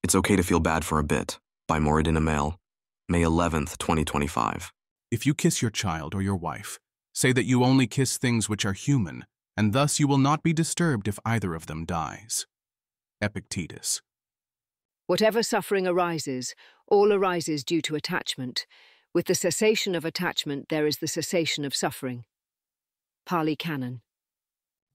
It's Okay to Feel Bad for a Bit by Moridinamael, May 11th, 2025. If you kiss your child or your wife, say that you only kiss things which are human, and thus you will not be disturbed if either of them dies. Epictetus. Whatever suffering arises, all arises due to attachment. With the cessation of attachment, there is the cessation of suffering. Pali Canon.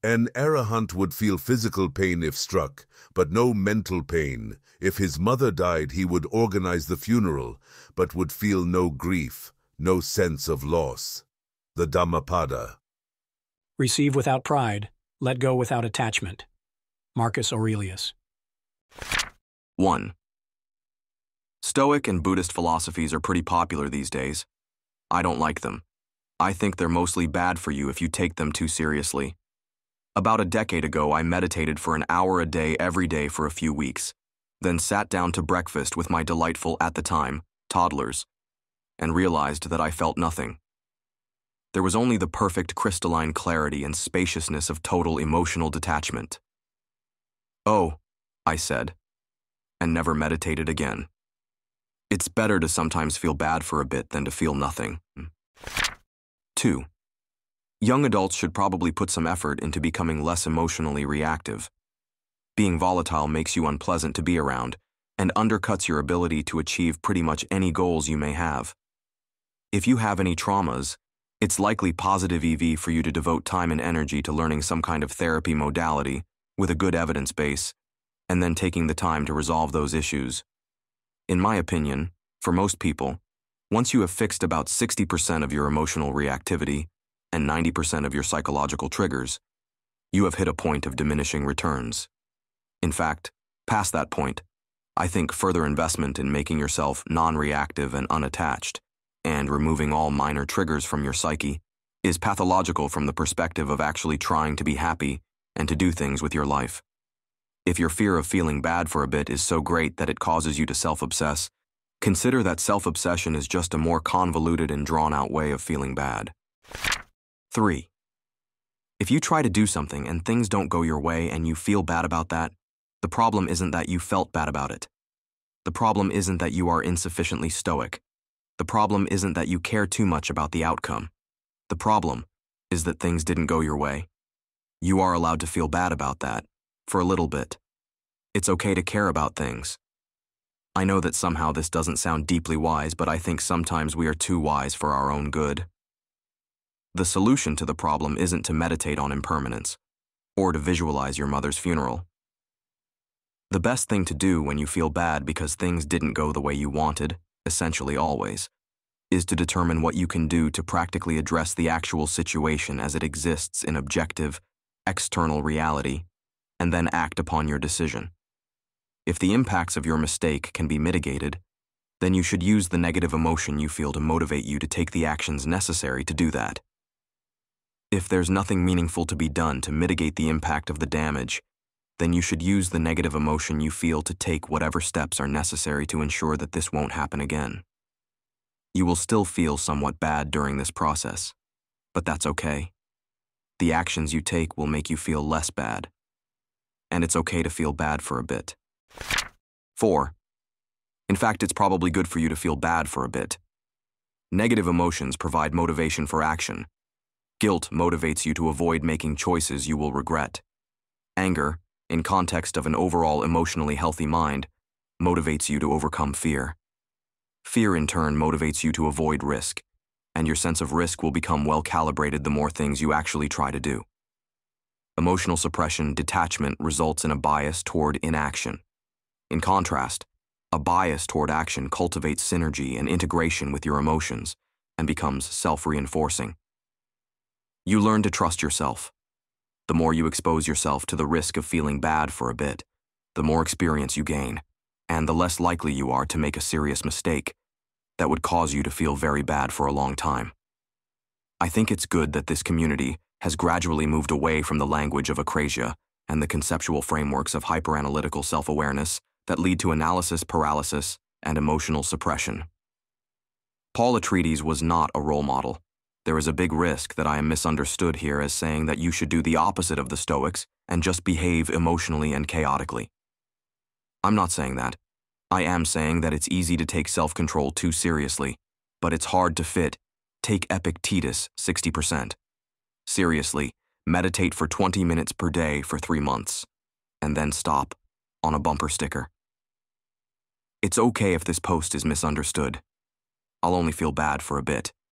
An arahant would feel physical pain if struck, but no mental pain. If his mother died, he would organize the funeral, but would feel no grief, no sense of loss. The Dhammapada. Receive without pride, let go without attachment. Marcus Aurelius. 1. Stoic and Buddhist philosophies are pretty popular these days. I don't like them. I think they're mostly bad for you if you take them too seriously. About a decade ago, I meditated for an hour a day every day for a few weeks, then sat down to breakfast with my delightful, at the time, toddlers, and realized that I felt nothing. There was only the perfect crystalline clarity and spaciousness of total emotional detachment. "Oh," I said, and never meditated again. It's better to sometimes feel bad for a bit than to feel nothing. 2. Young adults should probably put some effort into becoming less emotionally reactive. Being volatile makes you unpleasant to be around and undercuts your ability to achieve pretty much any goals you may have. If you have any traumas, it's likely positive EV for you to devote time and energy to learning some kind of therapy modality with a good evidence base, and then taking the time to resolve those issues. In my opinion, for most people, once you have fixed about 60% of your emotional reactivity and 90% of your psychological triggers, you have hit a point of diminishing returns. In fact, past that point, I think further investment in making yourself non-reactive and unattached, and removing all minor triggers from your psyche, is pathological from the perspective of actually trying to be happy and to do things with your life. If your fear of feeling bad for a bit is so great that it causes you to self-obsess, consider that self-obsession is just a more convoluted and drawn-out way of feeling bad. 3. If you try to do something and things don't go your way and you feel bad about that, the problem isn't that you felt bad about it. The problem isn't that you are insufficiently stoic. The problem isn't that you care too much about the outcome. The problem is that things didn't go your way. You are allowed to feel bad about that, for a little bit. It's okay to care about things. I know that somehow this doesn't sound deeply wise, but I think sometimes we are too wise for our own good. The solution to the problem isn't to meditate on impermanence, or to visualize your mother's funeral. The best thing to do when you feel bad because things didn't go the way you wanted, essentially always, is to determine what you can do to practically address the actual situation as it exists in objective, external reality, and then act upon your decision. If the impacts of your mistake can be mitigated, then you should use the negative emotion you feel to motivate you to take the actions necessary to do that. If there's nothing meaningful to be done to mitigate the impact of the damage, then you should use the negative emotion you feel to take whatever steps are necessary to ensure that this won't happen again. You will still feel somewhat bad during this process, but that's okay. The actions you take will make you feel less bad, and it's okay to feel bad for a bit. 4. In fact, it's probably good for you to feel bad for a bit. Negative emotions provide motivation for action. Guilt motivates you to avoid making choices you will regret. Anger, in context of an overall emotionally healthy mind, motivates you to overcome fear. Fear, in turn, motivates you to avoid risk, and your sense of risk will become well-calibrated the more things you actually try to do. Emotional suppression, detachment, results in a bias toward inaction. In contrast, a bias toward action cultivates synergy and integration with your emotions and becomes self-reinforcing. You learn to trust yourself. The more you expose yourself to the risk of feeling bad for a bit, the more experience you gain, and the less likely you are to make a serious mistake that would cause you to feel very bad for a long time. I think it's good that this community has gradually moved away from the language of acrasia and the conceptual frameworks of hyperanalytical self-awareness that lead to analysis paralysis and emotional suppression. Paul Atreides was not a role model. There is a big risk that I am misunderstood here as saying that you should do the opposite of the Stoics and just behave emotionally and chaotically. I'm not saying that. I am saying that it's easy to take self-control too seriously, but it's hard to fit. Take Epictetus 60%. Seriously, meditate for 20 minutes per day for 3 months, and then stop, on a bumper sticker. It's okay if this post is misunderstood. I'll only feel bad for a bit.